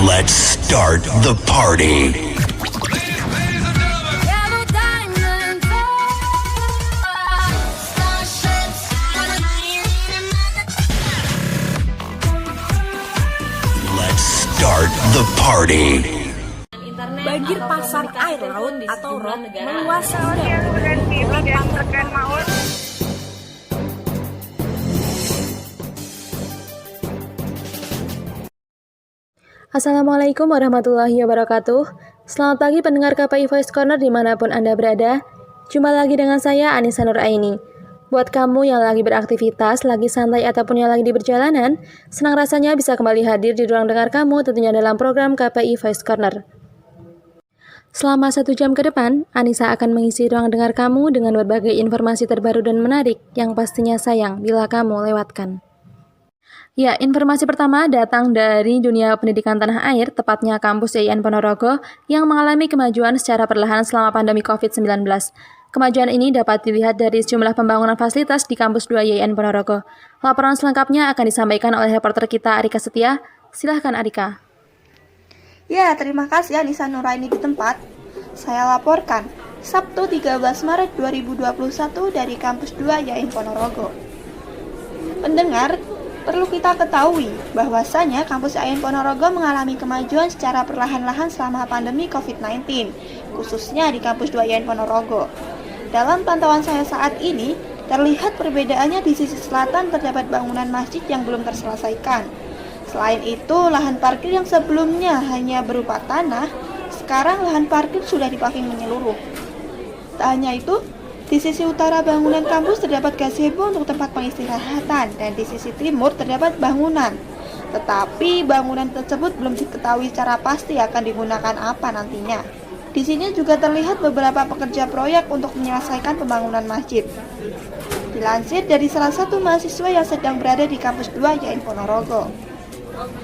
Let's start the party. Let's start the party. Banjir pasang air laut atau rop meluas dan menimbulkan pantai. Assalamualaikum warahmatullahi wabarakatuh. Selamat pagi pendengar KPI Voice Corner dimanapun Anda berada. Jumpa lagi dengan saya Anissa Nuraini. Buat kamu yang lagi beraktivitas, lagi santai ataupun yang lagi di perjalanan, senang rasanya bisa kembali hadir di ruang dengar kamu tentunya dalam program KPI Voice Corner. Selama 1 jam ke depan, Anissa akan mengisi ruang dengar kamu dengan berbagai informasi terbaru dan menarik yang pastinya sayang bila kamu lewatkan. Ya, informasi pertama datang dari dunia pendidikan tanah air, tepatnya kampus IAIN Ponorogo, yang mengalami kemajuan secara perlahan selama pandemi COVID-19. Kemajuan ini dapat dilihat dari sejumlah pembangunan fasilitas di kampus 2 IAIN Ponorogo. Laporan selengkapnya akan disampaikan oleh reporter kita Arika Setia. Silahkan Arika. Ya, terima kasih Anissa Nuraini di tempat. Saya laporkan Sabtu 13 Maret 2021 dari kampus 2 IAIN Ponorogo. Pendengar, perlu kita ketahui bahwasanya kampus IAIN Ponorogo mengalami kemajuan secara perlahan-lahan selama pandemi COVID-19, khususnya di kampus 2 IAIN Ponorogo. Dalam pantauan saya saat ini, terlihat perbedaannya di sisi selatan terdapat bangunan masjid yang belum terselesaikan. Selain itu, lahan parkir yang sebelumnya hanya berupa tanah, sekarang lahan parkir sudah dipaving menyeluruh. Tak hanya itu, di sisi utara bangunan kampus terdapat gazebo untuk tempat pengistirahatan dan di sisi timur terdapat bangunan. Tetapi bangunan tersebut belum diketahui secara pasti akan digunakan apa nantinya. Di sini juga terlihat beberapa pekerja proyek untuk menyelesaikan pembangunan masjid. Dilansir dari salah satu mahasiswa yang sedang berada di kampus 2 IAIN Ponorogo.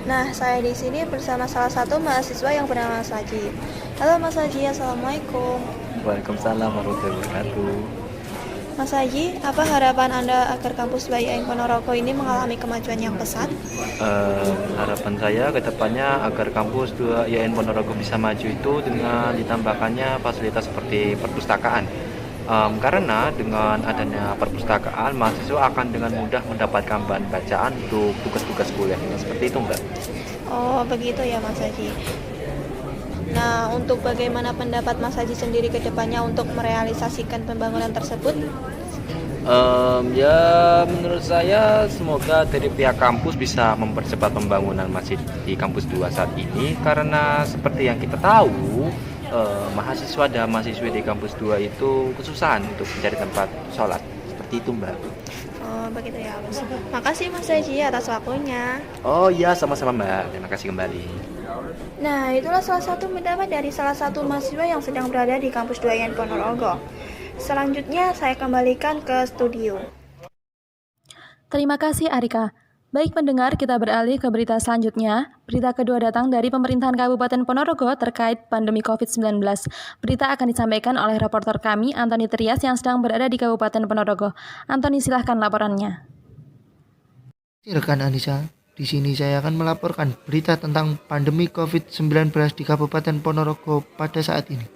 Nah, saya di sini bersama salah satu mahasiswa yang bernama Mas Haji. Halo Mas Haji, Assalamualaikum. Waalaikumsalam warahmatullahi wabarakatuh. Mas Haji, apa harapan Anda agar kampus IAIN Ponorogo ini mengalami kemajuan yang pesat? Harapan saya ke depannya agar kampus 2 IAIN Ponorogo bisa maju itu dengan ditambahkannya fasilitas seperti perpustakaan. Karena dengan adanya perpustakaan, mahasiswa akan dengan mudah mendapatkan bahan bacaan untuk tugas-tugas kuliahnya. Seperti itu, Mbak. Oh, begitu ya Mas Haji. Nah, untuk bagaimana pendapat Mas Haji sendiri ke depannya untuk merealisasikan pembangunan tersebut? Ya, menurut saya semoga dari pihak kampus bisa mempercepat pembangunan masjid di kampus 2 saat ini. Karena seperti yang kita tahu, mahasiswa dan mahasiswi di kampus 2 itu kesusahan untuk mencari tempat sholat. Seperti itu, Mbak. Oh, begitu ya Mas. Makasih Mas Haji atas waktunya. Oh iya, sama-sama Mbak. Terima kasih kembali. Nah, itulah salah satu pendapat dari salah satu mahasiswa yang sedang berada di kampus 2 IAIN Ponorogo. Selanjutnya, saya kembalikan ke studio. Terima kasih Arika. Baik pendengar, kita beralih ke berita selanjutnya. Berita kedua datang dari pemerintahan Kabupaten Ponorogo terkait pandemi COVID-19. Berita akan disampaikan oleh reporter kami, Antoni Trias, yang sedang berada di Kabupaten Ponorogo. Antoni, silahkan laporannya. Rekan Anissa, di sini saya akan melaporkan berita tentang pandemi COVID-19 di Kabupaten Ponorogo pada saat ini.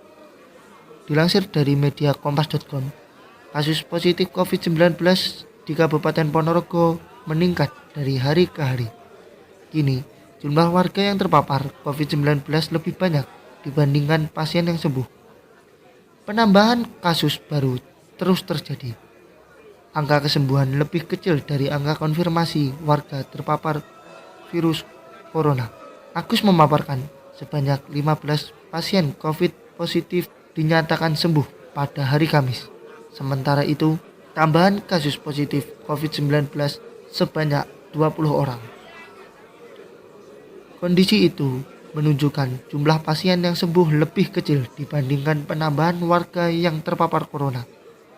Dilansir dari media kompas.com, kasus positif COVID-19 di Kabupaten Ponorogo meningkat dari hari ke hari. Kini, jumlah warga yang terpapar COVID-19 lebih banyak dibandingkan pasien yang sembuh. Penambahan kasus baru terus terjadi. Angka kesembuhan lebih kecil dari angka konfirmasi warga terpapar virus corona. Agus memaparkan sebanyak 15 pasien COVID positif dinyatakan sembuh pada hari Kamis. Sementara itu, tambahan kasus positif COVID-19 sebanyak 20 orang. Kondisi itu menunjukkan jumlah pasien yang sembuh lebih kecil dibandingkan penambahan warga yang terpapar corona.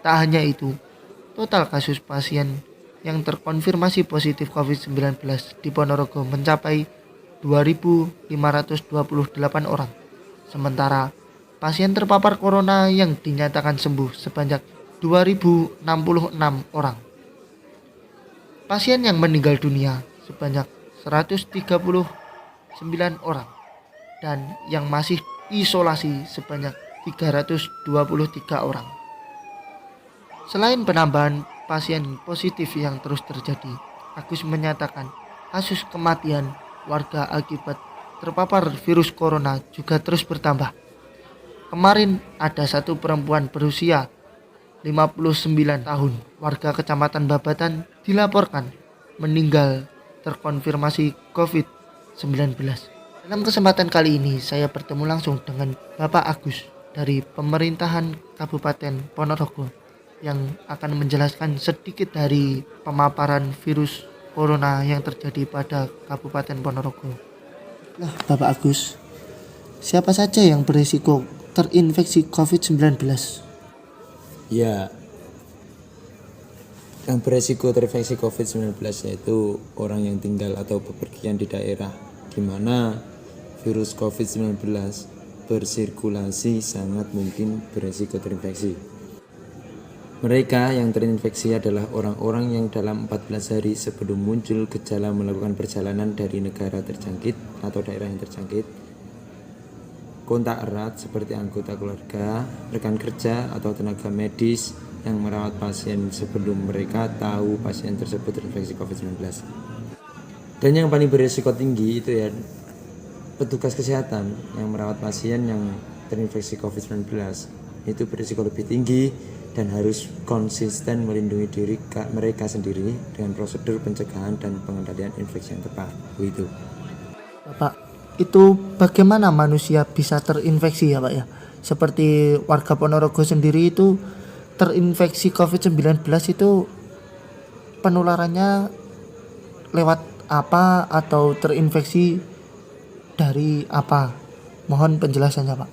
Tak hanya itu, total kasus pasien yang terkonfirmasi positif COVID-19 di Ponorogo mencapai 2.528 orang. Sementara pasien terpapar corona yang dinyatakan sembuh sebanyak 2.066 orang. Pasien yang meninggal dunia sebanyak 139 orang. dan yang masih isolasi sebanyak 323 orang. Selain penambahan pasien positif yang terus terjadi, Agus menyatakan kasus kematian warga akibat terpapar virus corona juga terus bertambah. Kemarin ada satu perempuan berusia 59 tahun warga Kecamatan Babatan dilaporkan meninggal terkonfirmasi COVID-19. Dalam kesempatan kali ini saya bertemu langsung dengan Bapak Agus dari pemerintahan Kabupaten Ponorogo yang akan menjelaskan sedikit dari pemaparan virus corona yang terjadi pada Kabupaten Ponorogo. Nah, Bapak Agus, siapa saja yang berisiko terinfeksi COVID-19? Ya, yang beresiko terinfeksi COVID-19 yaitu orang yang tinggal atau bepergian di daerah di mana virus COVID-19 bersirkulasi sangat mungkin beresiko terinfeksi. Mereka yang terinfeksi adalah orang-orang yang dalam 14 hari sebelum muncul gejala melakukan perjalanan dari negara terjangkit atau daerah yang terjangkit, kontak erat seperti anggota keluarga, rekan kerja atau tenaga medis yang merawat pasien sebelum mereka tahu pasien tersebut terinfeksi COVID-19. Dan yang paling berisiko tinggi itu ya petugas kesehatan yang merawat pasien yang terinfeksi COVID-19 itu berisiko lebih tinggi dan harus konsisten melindungi diri mereka sendiri dengan prosedur pencegahan dan pengendalian infeksi yang tepat. Begitu. Bapak, itu bagaimana manusia bisa terinfeksi ya Pak ya? Seperti warga Ponorogo sendiri itu terinfeksi COVID-19 itu penularannya lewat apa atau terinfeksi dari apa? Mohon penjelasannya Pak.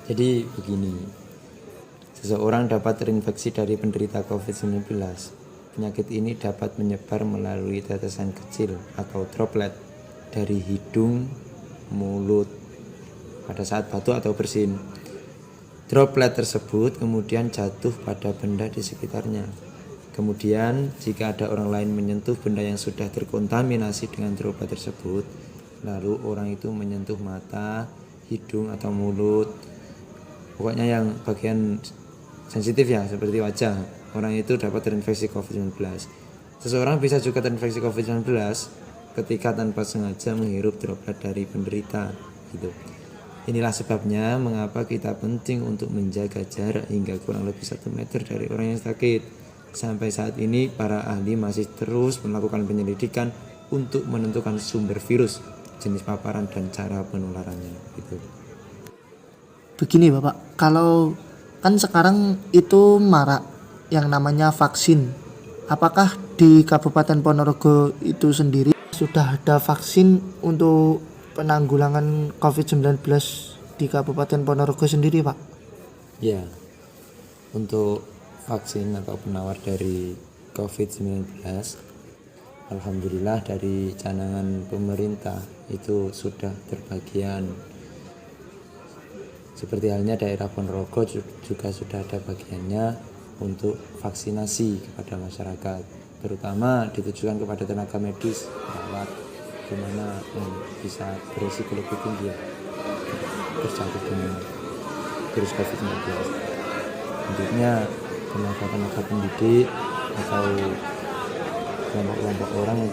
Jadi begini, seseorang dapat terinfeksi dari penderita COVID-19. Penyakit ini dapat menyebar melalui tetesan kecil atau droplet dari hidung, mulut, pada saat batuk atau bersin. Droplet tersebut kemudian jatuh pada benda di sekitarnya. Kemudian jika ada orang lain menyentuh benda yang sudah terkontaminasi dengan droplet tersebut, lalu orang itu menyentuh mata, hidung atau mulut, pokoknya yang bagian sensitif ya seperti wajah, orang itu dapat terinfeksi COVID-19. Seseorang bisa juga terinfeksi COVID-19 ketika tanpa sengaja menghirup droplet dari penderita gitu. Inilah sebabnya mengapa kita penting untuk menjaga jarak hingga kurang lebih 1 meter dari orang yang sakit. Sampai saat ini para ahli masih terus melakukan penyelidikan untuk menentukan sumber virus, jenis paparan dan cara penularannya gitu. Begini Bapak, kalau kan sekarang itu marak yang namanya vaksin. Apakah di Kabupaten Ponorogo itu sendiri sudah ada vaksin untuk penanggulangan COVID-19 di Kabupaten Ponorogo sendiri, Pak? Ya, untuk vaksin atau penawar dari COVID-19, alhamdulillah dari canangan pemerintah itu sudah terbagian. Seperti halnya daerah Ponorogo juga sudah ada bagiannya untuk vaksinasi kepada masyarakat, terutama ditujukan kepada tenaga medis, perawat, di mana yang bisa berisiko lebih tinggi ya, terjangkit dengan virus COVID-19. Bentuknya tenaga pendidik atau kelompok-kelompok orang yang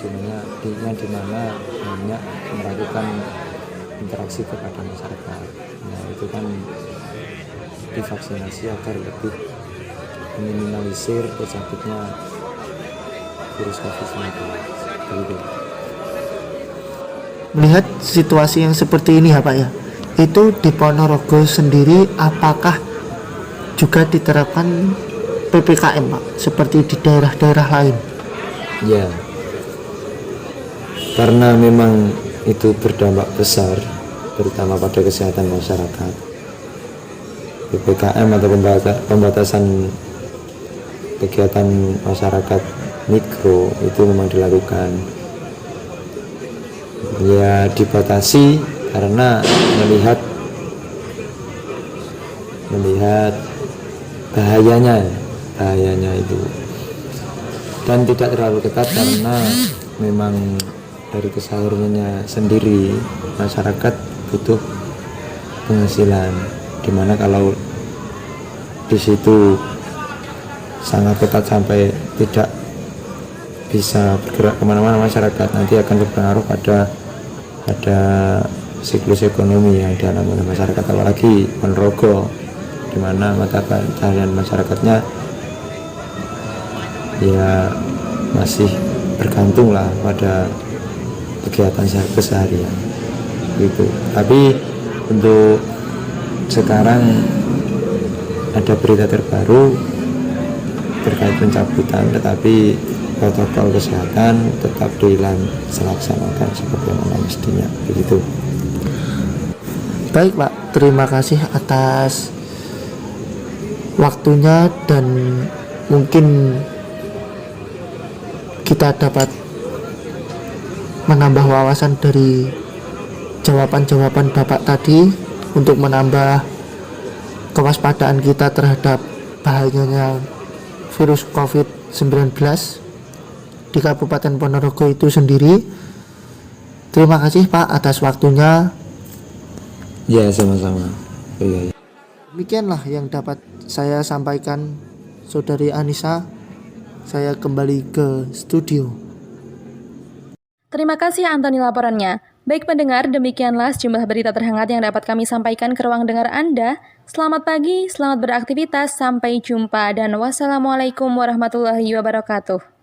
dimana banyak melakukan interaksi kepada masyarakat. Nah itu kan divaksinasi agar lebih meminimalisir terjangkitnya virus COVID-19. Begitu. Melihat situasi yang seperti ini ya Pak ya, itu di Ponorogo sendiri apakah juga diterapkan PPKM Pak seperti di daerah-daerah lain? Ya, karena memang itu berdampak besar terutama pada kesehatan masyarakat. PPKM atau pembatasan kegiatan masyarakat mikro itu memang dilakukan. Ya dibatasi karena melihat bahayanya itu, dan tidak terlalu ketat karena memang dari kesehariannya sendiri masyarakat butuh penghasilan, dimana kalau di situ sangat ketat sampai tidak bisa bergerak kemana-mana masyarakat, nanti akan berpengaruh pada siklus ekonomi yang dialami oleh masyarakat, apalagi Ponorogo di mana mata pencaharian masyarakatnya ya masih bergantung lah pada kegiatan keseharian gitu. Tapi untuk sekarang ada berita terbaru terkait pencabutan, tetapi protokol kesehatan tetap dilaksanakan sebagaimana mestinya begitu. Baik Pak, terima kasih atas waktunya dan mungkin kita dapat menambah wawasan dari jawaban-jawaban Bapak tadi untuk menambah kewaspadaan kita terhadap bahayanya virus COVID-19 di Kabupaten Ponorogo itu sendiri. Terima kasih Pak atas waktunya. Ya, sama-sama. Iya. Demikianlah yang dapat saya sampaikan, Saudari Anissa. Saya kembali ke studio. Terima kasih Antoni laporannya. Baik pendengar, demikianlah sejumlah berita terhangat yang dapat kami sampaikan ke ruang dengar Anda. Selamat pagi, selamat beraktivitas, sampai jumpa, dan wassalamualaikum warahmatullahi wabarakatuh.